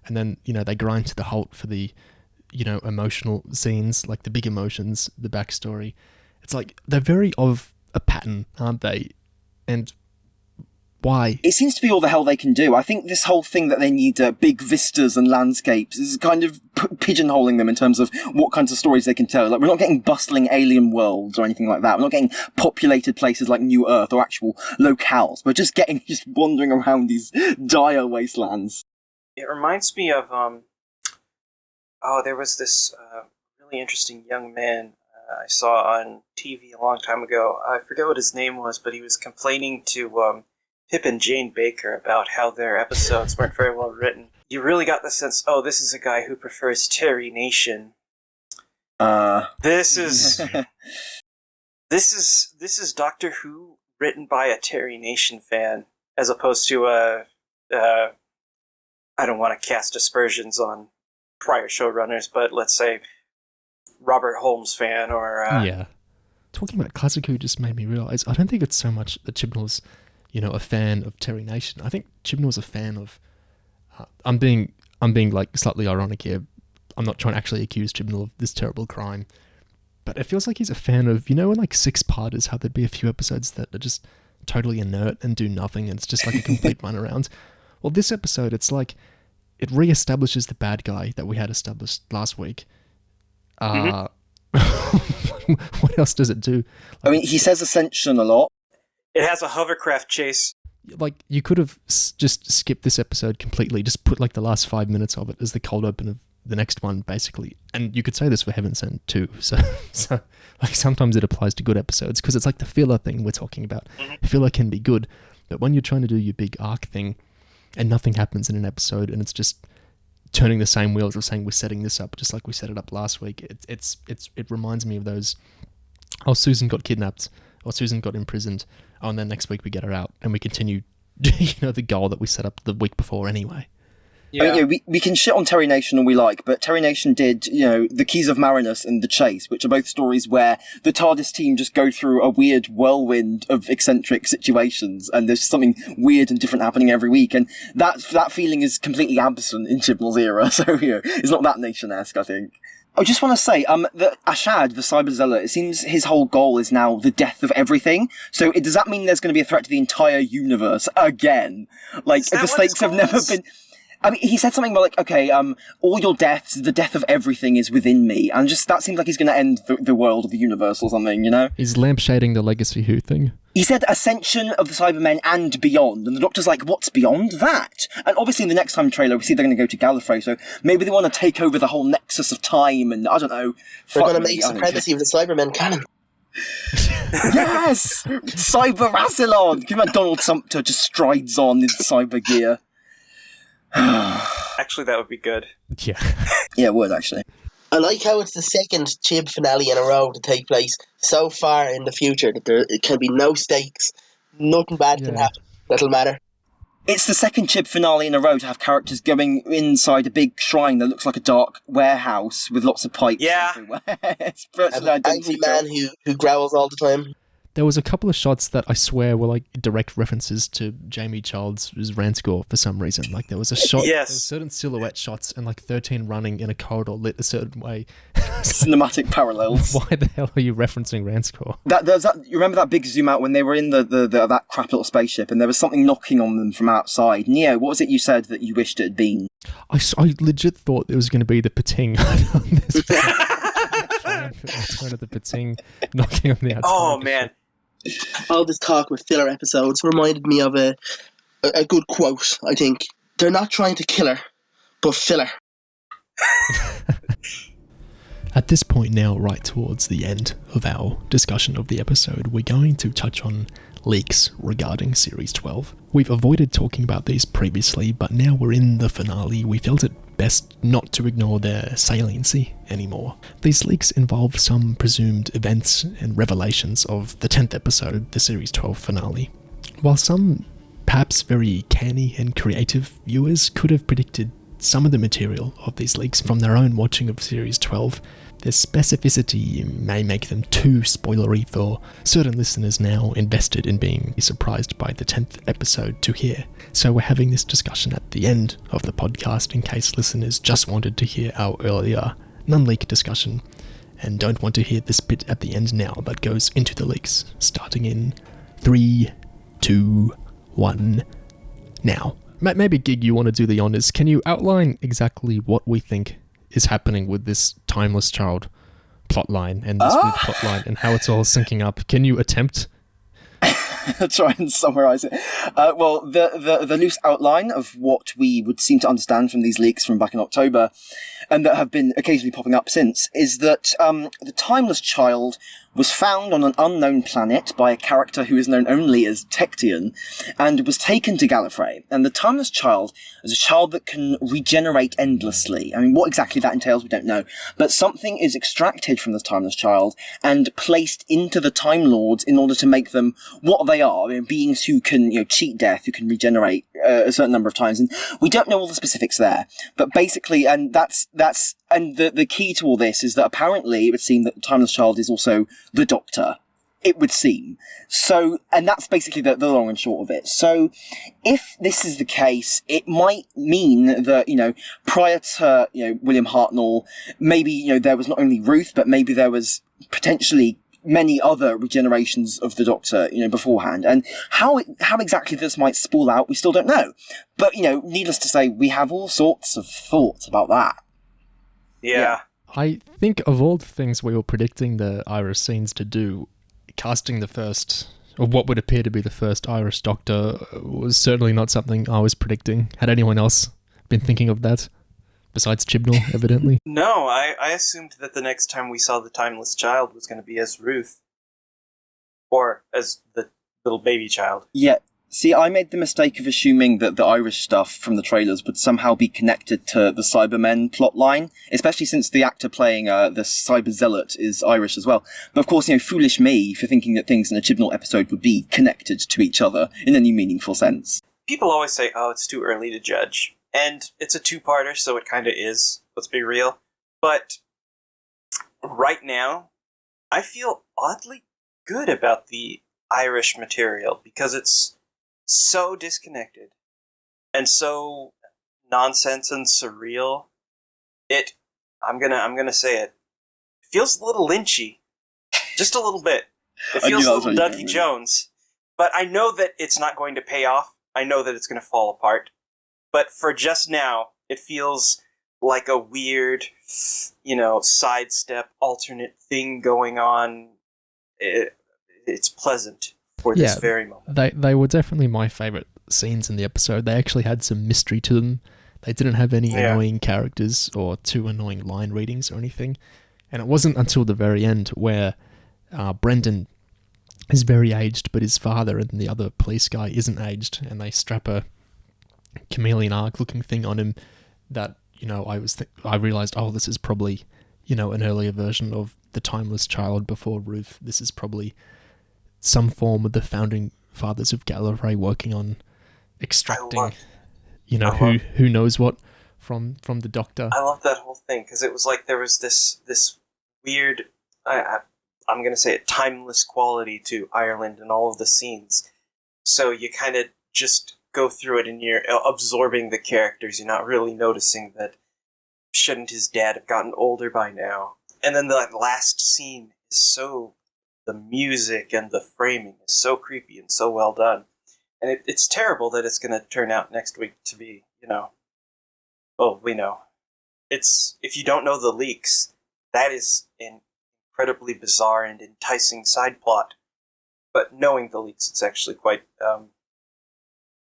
and then, you know, they grind to the halt for the, you know, emotional scenes, like the big emotions, the backstory. It's like they're very of a pattern, aren't they? And why? It seems to be all the hell they can do. I think this whole thing that they need big vistas and landscapes is kind of pigeonholing them in terms of what kinds of stories they can tell. Like, we're not getting bustling alien worlds or anything like that. We're not getting populated places like New Earth or actual locales. We're just wandering around these dire wastelands. It reminds me of, there was this really interesting young man I saw on TV a long time ago. I forget what his name was, but he was complaining to Pip and Jane Baker about how their episodes weren't very well written. You really got the sense, this is a guy who prefers Terry Nation. This is this is Doctor Who written by a Terry Nation fan, as opposed to I don't want to cast aspersions on prior showrunners, but let's say Robert Holmes fan or yeah. Talking about Classic Who just made me realise I don't think it's so much that Chibnall's, you know, a fan of Terry Nation. I think Chibnall's a fan of. I'm being like slightly ironic here. I'm not trying to actually accuse Chibnall of this terrible crime, but it feels like he's a fan of, you know, in like six-parters, how there'd be a few episodes that are just totally inert and do nothing, and it's just like a complete runaround. Well, this episode, it's like it re-establishes the bad guy that we had established last week. What else does it do? I mean, he says Ascension a lot. It has a hovercraft chase. Like, you could have just skipped this episode completely, just put like the last 5 minutes of it as the cold open of the next one, basically. And you could say this for Heaven Sent too. So like sometimes it applies to good episodes, because it's like the filler thing we're talking about. Filler can be good, but when you're trying to do your big arc thing and nothing happens in an episode, and it's just turning the same wheels of saying we're setting this up just like we set it up last week, it reminds me of those, Susan got kidnapped, or Susan got imprisoned, and then next week we get her out and we continue, you know, the goal that we set up the week before anyway. Yeah. I mean, you know, we can shit on Terry Nation all we like, but Terry Nation did, you know, The Keys of Marinus and The Chase, which are both stories where the TARDIS team just go through a weird whirlwind of eccentric situations, and there's something weird and different happening every week, and that feeling is completely absent in Chibnall's era, so, you know, it's not that Nation-esque, I think. I just want to say, that Ashad, the Cyber Zealot, it seems his whole goal is now the death of everything. So does that mean there's going to be a threat to the entire universe again? Like, the stakes have never been... I mean, he said something about, like, okay, all your deaths, the death of everything is within me. And just, that seems like he's going to end the world of the universe or something, you know? He's lampshading the Legacy Who thing. He said Ascension of the Cybermen and beyond, and the Doctor's like, what's beyond that? And obviously in the next time trailer, we see they're going to go to Gallifrey, so maybe they want to take over the whole nexus of time, and I don't know. They're going to make supremacy of the Cybermen canon. Yes! Cyber Rassilon! Give me Donald Sumpter just strides on in cyber gear. Actually, that would be good. Yeah. Yeah, it would, actually. I like how it's the second Chib finale in a row to take place so far in the future that there can be no stakes. Nothing bad can happen. That'll matter. It's the second Chib finale in a row to have characters going inside a big shrine that looks like a dark warehouse with lots of pipes everywhere. It's an angry man who growls all the time. There was a couple of shots that I swear were like direct references to Jamie Child's rant score for some reason. Like there was a shot, there was certain silhouette shots and like 13 running in a corridor lit a certain way. Cinematic parallels. Why the hell are you referencing rant score? You remember that big zoom out when they were in that crap little spaceship and there was something knocking on them from outside? Neo, what was it you said that you wished it had been? I legit thought it was going to be the Pating on this. Turn of the Pating knocking on the outside. Oh man. All this talk with filler episodes reminded me of a good quote, I think. They're not trying to kill her, but fill her. At this point now, right towards the end of our discussion of the episode, we're going to touch on leaks regarding Series 12. We've avoided talking about these previously, but now we're in the finale, we felt it best not to ignore their saliency anymore. These leaks involve some presumed events and revelations of the 10th episode, the Series 12 finale. While some perhaps very canny and creative viewers could have predicted some of the material of these leaks from their own watching of Series 12. Their specificity may make them too spoilery for certain listeners now invested in being surprised by the 10th episode to hear. So we're having this discussion at the end of the podcast in case listeners just wanted to hear our earlier non-leak discussion and don't want to hear this bit at the end now, but goes into the leaks, starting in 3, 2, 1, now. Maybe, Gig, you want to do the honours. Can you outline exactly what we think is happening with this Timeless Child plotline and this Ruth plotline and how it's all syncing up? Can you attempt? Try and summarise it. Well, the loose outline of what we would seem to understand from these leaks from back in October, and that have been occasionally popping up since, is that the Timeless Child was found on an unknown planet by a character who is known only as Tectean, and was taken to Gallifrey. And the Timeless Child is a child that can regenerate endlessly. I mean, what exactly that entails, we don't know. But something is extracted from the Timeless Child and placed into the Time Lords in order to make them what they are. I mean, beings who can, cheat death, who can regenerate a certain number of times. And we don't know all the specifics there. But basically, and the key to all this is that apparently it would seem that the Timeless Child is also the Doctor. It would seem. So, and that's basically the long and short of it. So, if this is the case, it might mean that, prior to, William Hartnell, maybe, there was not only Ruth, but maybe there was potentially many other regenerations of the Doctor, beforehand. And how exactly this might spool out, we still don't know. But, needless to say, we have all sorts of thoughts about that. Yeah. I think of all the things we were predicting the Irish scenes to do, casting the first, or what would appear to be the first Irish Doctor, was certainly not something I was predicting. Had anyone else been thinking of that? Besides Chibnall, evidently. No, I assumed that the next time we saw the Timeless Child was going to be as Ruth. Or as the little baby child. Yeah. See, I made the mistake of assuming that the Irish stuff from the trailers would somehow be connected to the Cybermen plotline, especially since the actor playing the Cyber Zealot is Irish as well. But of course, foolish me for thinking that things in a Chibnall episode would be connected to each other in any meaningful sense. People always say, it's too early to judge. And it's a two-parter, so it kind of is. Let's be real. But right now, I feel oddly good about the Irish material because it's so disconnected and so nonsense and surreal. I'm gonna say it feels a little Lynchy, just a little bit. It feels a little Dougie Jones, but I know that it's not going to pay off. I know that it's going to fall apart. But for just now, it feels like a weird, sidestep, alternate thing going on. It's pleasant for this very moment. They were definitely my favourite scenes in the episode. They actually had some mystery to them. They didn't have any annoying characters or too annoying line readings or anything. And it wasn't until the very end where Brendan is very aged, but his father and the other police guy isn't aged, and they strap a chameleon arc looking thing on him that, I realised, this is probably, an earlier version of the Timeless Child before Ruth. This is probably some form of the founding fathers of Gallifrey working on extracting, who knows what from the Doctor. I love that whole thing because it was like there was this weird, I'm going to say it, timeless quality to Ireland and all of the scenes. So you kind of just go through it and you're absorbing the characters. You're not really noticing that shouldn't his dad have gotten older by now? And then that last scene is so... The music and the framing is so creepy and so well done. And it's terrible that it's going to turn out next week to be, we know. If you don't know the leaks, that is an incredibly bizarre and enticing side plot. But knowing the leaks, it's actually quite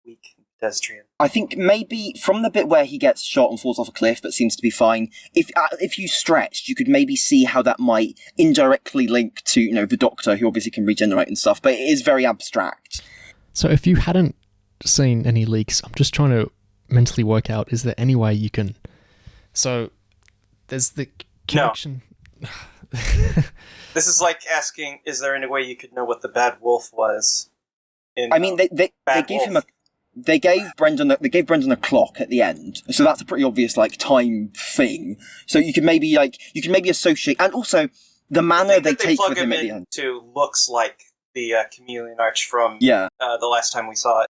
weak and pedestrian. I think maybe from the bit where he gets shot and falls off a cliff but seems to be fine, if you stretched, you could maybe see how that might indirectly link to, the Doctor, who obviously can regenerate and stuff, but it is very abstract. So if you hadn't seen any leaks, I'm just trying to mentally work out, is there any way you can... So there's the connection... No. This is like asking, is there any way you could know what the bad wolf was? They give him a... they gave Brendan a clock at the end, so that's a pretty obvious like time thing. So you can maybe associate, and also the manner they take plug with him at the end into looks like the chameleon arch from yeah. The last time we saw it.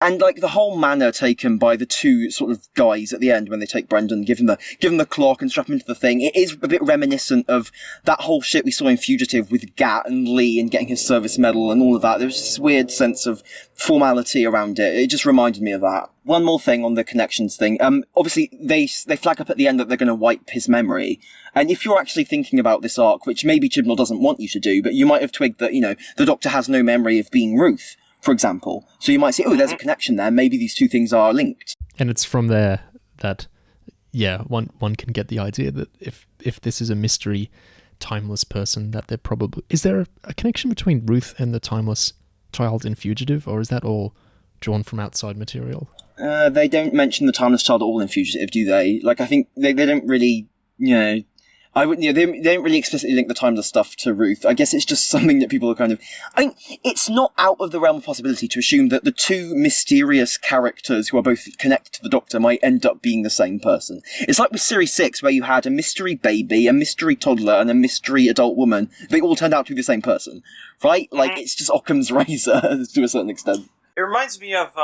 And like the whole manner taken by the two sort of guys at the end when they take Brendan, give him the clock and strap him into the thing, it is a bit reminiscent of that whole shit we saw in Fugitive with Gat and Lee and getting his service medal and all of that. There was this weird sense of formality around it. It just reminded me of that. One more thing on the connections thing. Obviously they flag up at the end that they're going to wipe his memory. And if you're actually thinking about this arc, which maybe Chibnall doesn't want you to do, but you might have twigged that, the Doctor has no memory of being Ruth, for example. So you might say, oh, there's a connection there. Maybe these two things are linked. And it's from there that, one can get the idea that if this is a mystery, timeless person, that they're probably... Is there a connection between Ruth and the timeless child in Fugitive, or is that all drawn from outside material? They don't mention the timeless child at all in Fugitive, do they? Like, I think they don't really, I wouldn't. They don't really explicitly link the timeless stuff to Ruth. I guess it's just something that people are kind of. I mean, it's not out of the realm of possibility to assume that the two mysterious characters who are both connected to the Doctor might end up being the same person. It's like with Series 6, where you had a mystery baby, a mystery toddler, and a mystery adult woman. They all turned out to be the same person, right? Like, it's just Occam's razor to a certain extent. It reminds me of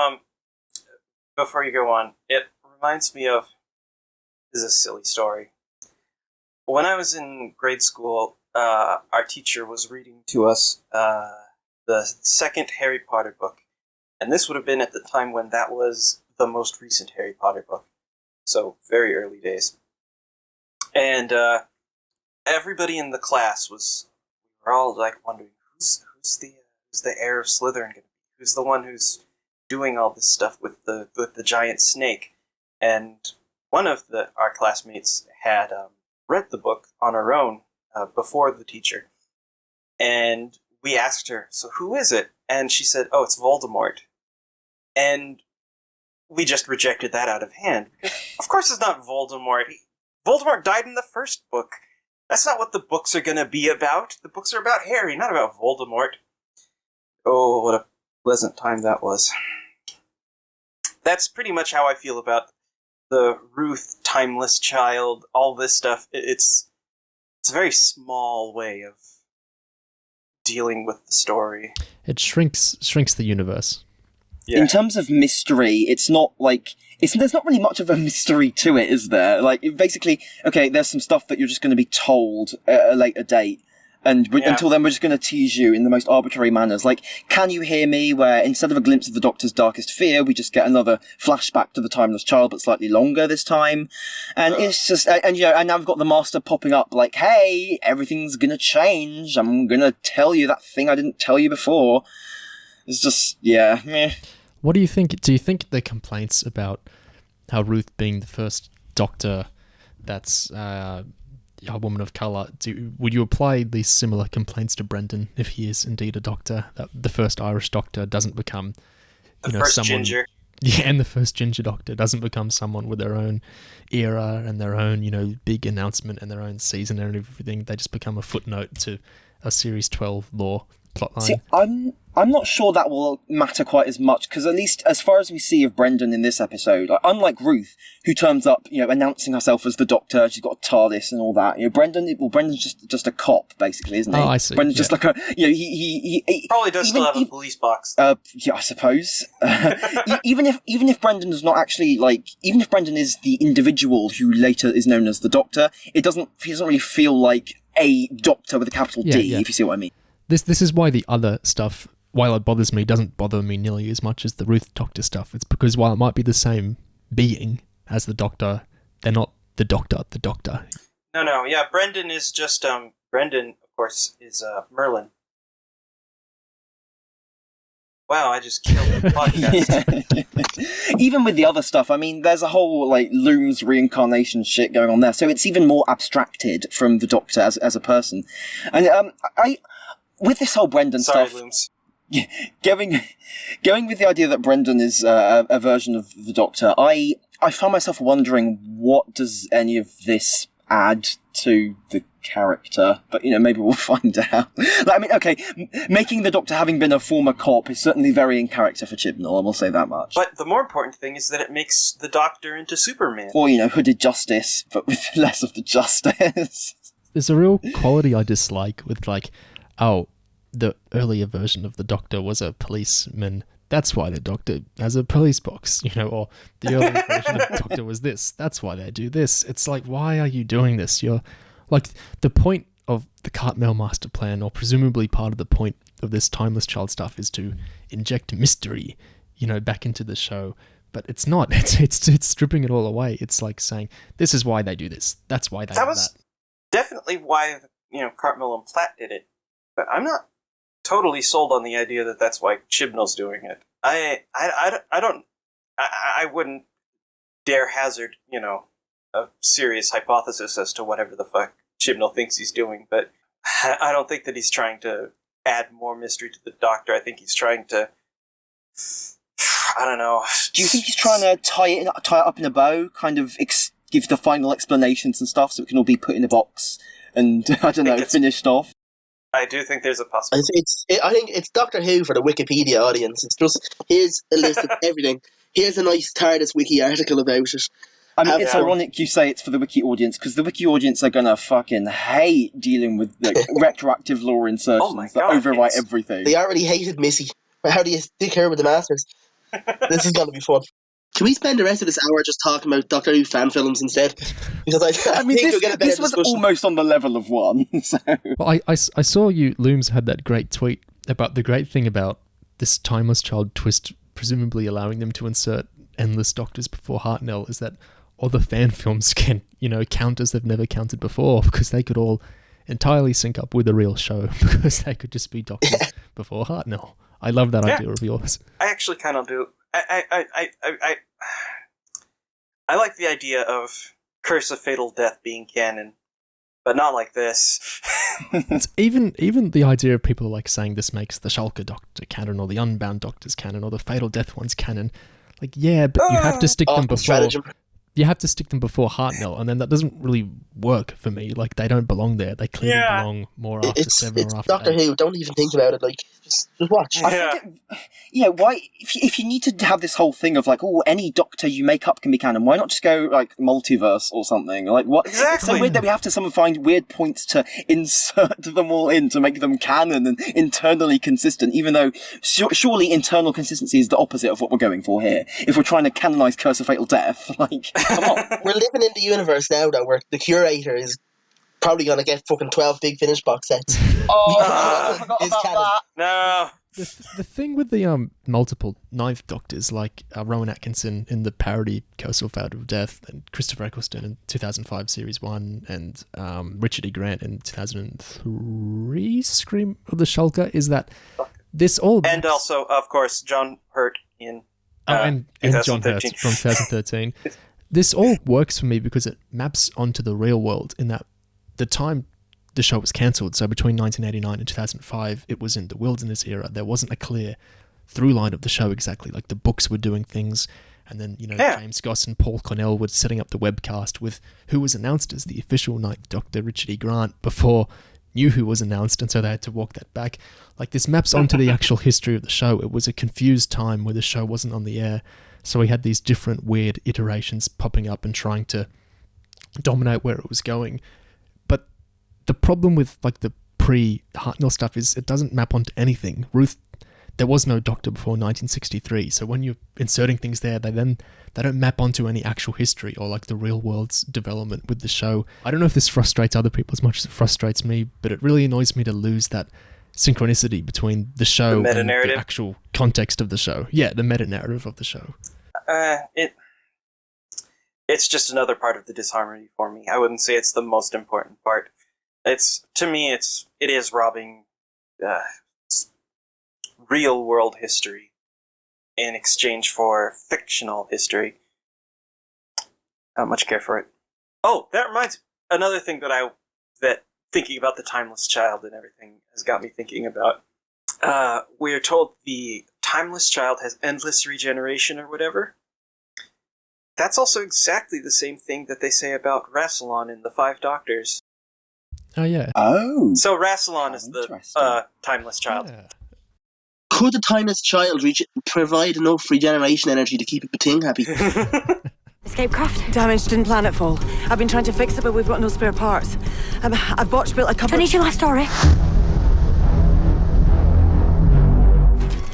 before you go on. It reminds me of. This is a silly story. When I was in grade school, our teacher was reading to us the second Harry Potter book. And this would have been at the time when that was the most recent Harry Potter book. So, very early days. And everybody in the class were all like wondering, who's the heir of Slytherin going to be? Who's the one who's doing all this stuff with the giant snake? And one of our classmates had... read the book on her own before the teacher. And we asked her, so who is it? And she said, oh, it's Voldemort. And we just rejected that out of hand. Because of course it's not Voldemort. Voldemort died in the first book. That's not what the books are going to be about. The books are about Harry, not about Voldemort. Oh, what a pleasant time that was. That's pretty much how I feel about the Ruth, timeless child, all this stuff. It's a very small way of dealing with the story. It shrinks the universe. Yeah. In terms of mystery, it's not like... there's not really much of a mystery to it, is there? Like, basically, okay, there's some stuff that you're just going to be told at a later date. And until then, we're just going to tease you in the most arbitrary manners. Like, Can You Hear Me? Where instead of a glimpse of the Doctor's darkest fear, we just get another flashback to the timeless child, but slightly longer this time. And it's just, and now we've got the Master popping up like, hey, everything's going to change. I'm going to tell you that thing I didn't tell you before. It's just, meh. What do you think? Do you think the complaints about how Ruth being the first Doctor that's a woman of colour, would you apply these similar complaints to Brendan if he is indeed a Doctor? That the first Irish Doctor doesn't become first someone, ginger. Yeah, and the first ginger Doctor doesn't become someone with their own era and their own, big announcement and their own season and everything. They just become a footnote to a Series 12 lore plotline. See, I'm not sure that will matter quite as much, because at least as far as we see of Brendan in this episode, unlike Ruth, who turns up, announcing herself as the Doctor, she's got a TARDIS and all that. Brendan's just a cop, basically, isn't he? Oh, I see. Brendan's just like a, he probably does still have a police box. Yeah, I suppose. Even if Brendan is not actually even if Brendan is the individual who later is known as the Doctor, he doesn't really feel like a Doctor with a capital D, if you see what I mean. This is why the other stuff, while it bothers me, doesn't bother me nearly as much as the Ruth Doctor stuff. It's because while it might be the same being as the Doctor, they're not the Doctor. No, yeah, Brendan is just, Brendan, of course, is Merlin. Wow, I just killed the podcast. Even with the other stuff, I mean, there's a whole, Looms reincarnation shit going on there, so it's even more abstracted from the Doctor as a person. And, with this whole Brendan stuff... Looms. Going with the idea that Brendan is a version of the Doctor, I found myself wondering, what does any of this add to the character, but maybe we'll find out. Making the Doctor having been a former cop is certainly very in character for Chibnall, I will say that much. But the more important thing is that it makes the Doctor into Superman. Or, hooded justice, but with less of the justice. There's a real quality I dislike with, the earlier version of the Doctor was a policeman. That's why the Doctor has a police box, or the earlier version of the Doctor was this. That's why they do this. It's like, why are you doing this? You're like, the point of the Cartmel master plan, or presumably part of the point of this Timeless Child stuff, is to inject mystery, back into the show. But it's not. It's stripping it all away. It's like saying, this is why they do this. That's why they do that. That was definitely why, Cartmel and Platt did it. But I'm not totally sold on the idea that that's why Chibnall's doing it. I wouldn't dare hazard, a serious hypothesis as to whatever the fuck Chibnall thinks he's doing, but I don't think that he's trying to add more mystery to the Doctor. I think he's trying to, I don't know. Do you think he's trying to tie it up in a bow, kind of give the final explanations and stuff so it can all be put in a box and, finished off? I do think there's a possibility. I think it's Doctor Who for the Wikipedia audience. It's just, here's a list of everything. Here's a nice TARDIS wiki article about it. It's ironic you say it's for the wiki audience, because the wiki audience are gonna fucking hate dealing with retroactive lore insertions that overwrite everything. They already hated Missy. How do you stick her with the Masters? This is gonna be fun. Can we spend the rest of this hour just talking about Doctor Who fan films instead? Because I think you'll get a better this was discussion. almost on the level of one. So. Well, I saw Looms had that great tweet about the great thing about this Timeless Child twist, presumably allowing them to insert endless Doctors before Hartnell, is that all the fan films can, count as they've never counted before, because they could all entirely sync up with the real show, because they could just be Doctors before Hartnell. I love that idea of yours. I actually kind of do. I like the idea of Curse of Fatal Death being canon, but not like this. It's even the idea of people saying this makes the Shulker Doctor canon, or the Unbound Doctors canon, or the Fatal Death ones canon. But you have to stick them before. Stratagem. You have to stick them before Hartnell, and then that doesn't really work for me. They don't belong there. They clearly belong more after 7 or after Doctor 8. Who. Don't even think about it. Just watch. Why? If you need to have this whole thing of any Doctor you make up can be canon, why not just go multiverse or something? What? Exactly. It's so weird that we have to find weird points to insert them all in to make them canon and internally consistent. Even though surely internal consistency is the opposite of what we're going for here. If we're trying to canonize Curse of Fatal Death, come on. We're living in the universe now, though, where the curator is probably going to get fucking 12 Big Finish box sets. I forgot about that. No. The thing with the multiple Ninth Doctors, like Rowan Atkinson in the parody Curse of Fatal Death, and Christopher Eccleston in 2005 Series 1, and Richard E. Grant in 2003 Scream of the Shulker, is that this all... And also, of course, John Hurt in and John Hurt from 2013. This all works for me because it maps onto the real world, in that the time the show was cancelled, so between 1989 and 2005, it was in the wilderness era. There wasn't a clear through line of the show exactly. The books were doing things, and then, James Goss and Paul Cornell were setting up the webcast with who was announced as the official Ninth Doctor, Richard E. Grant, before New Who was announced, and so they had to walk that back. This maps onto the actual history of the show. It was a confused time where the show wasn't on the air, so we had these different weird iterations popping up and trying to dominate where it was going. But the problem with the pre-Hartnell stuff is it doesn't map onto anything. There was no Doctor before 1963, so when you're inserting things there, they don't map onto any actual history or the real world's development with the show. I don't know if this frustrates other people as much as it frustrates me, but it really annoys me to lose that synchronicity between the show and the actual context of the show. Yeah, the meta-narrative of the show. It's just another part of the disharmony for me. I wouldn't say it's the most important part. To me, it is robbing real world history in exchange for fictional history. Not much care for it. Oh, that reminds me. Another thing that thinking about the Timeless Child and everything has got me thinking about. We're told the Timeless Child has endless regeneration or whatever. That's also exactly the same thing that they say about Rassilon in The Five Doctors. Oh, yeah. Oh. So Rassilon is the interesting. timeless child. Yeah. Could the timeless child provide enough regeneration energy to keep Bating happy? Escape craft? Damaged in planetfall. I've been trying to fix it, but we've got no spare parts. I've botched built a couple. Finish your last story.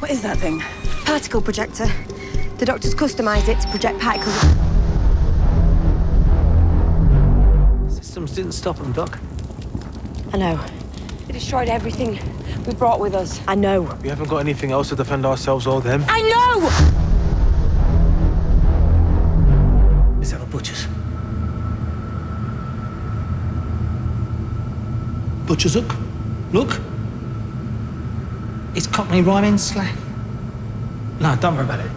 What is that thing? Particle projector. The doctors customised it to project particles. Systems didn't stop them, Doc. I know. They destroyed everything we brought with us. I know. We haven't got anything else to defend ourselves or them. I know! Is that a butcher's? Butcher's hook? Look. It's Cockney rhyming slang. No, don't worry about it.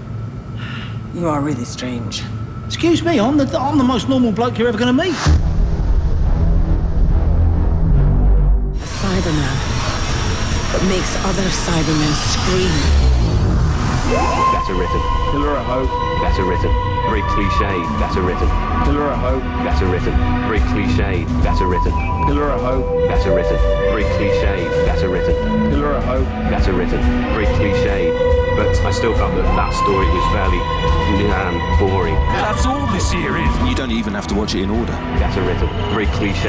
You are really strange. Excuse me, I'm the most normal bloke you're ever going to meet. A Cyberman that makes other Cybermen scream. Better written. Pillar of hope. Better written. Very cliched. Better written. Pillar of hope. Better written. Very cliched. Better written. Pillar of hope. Better written. Very cliched. Better written. Pillar of hope. Better written. Very cliched. But I still felt that story was fairly boring. That's all this year is. You don't even have to watch it in order. Better written. Very cliched.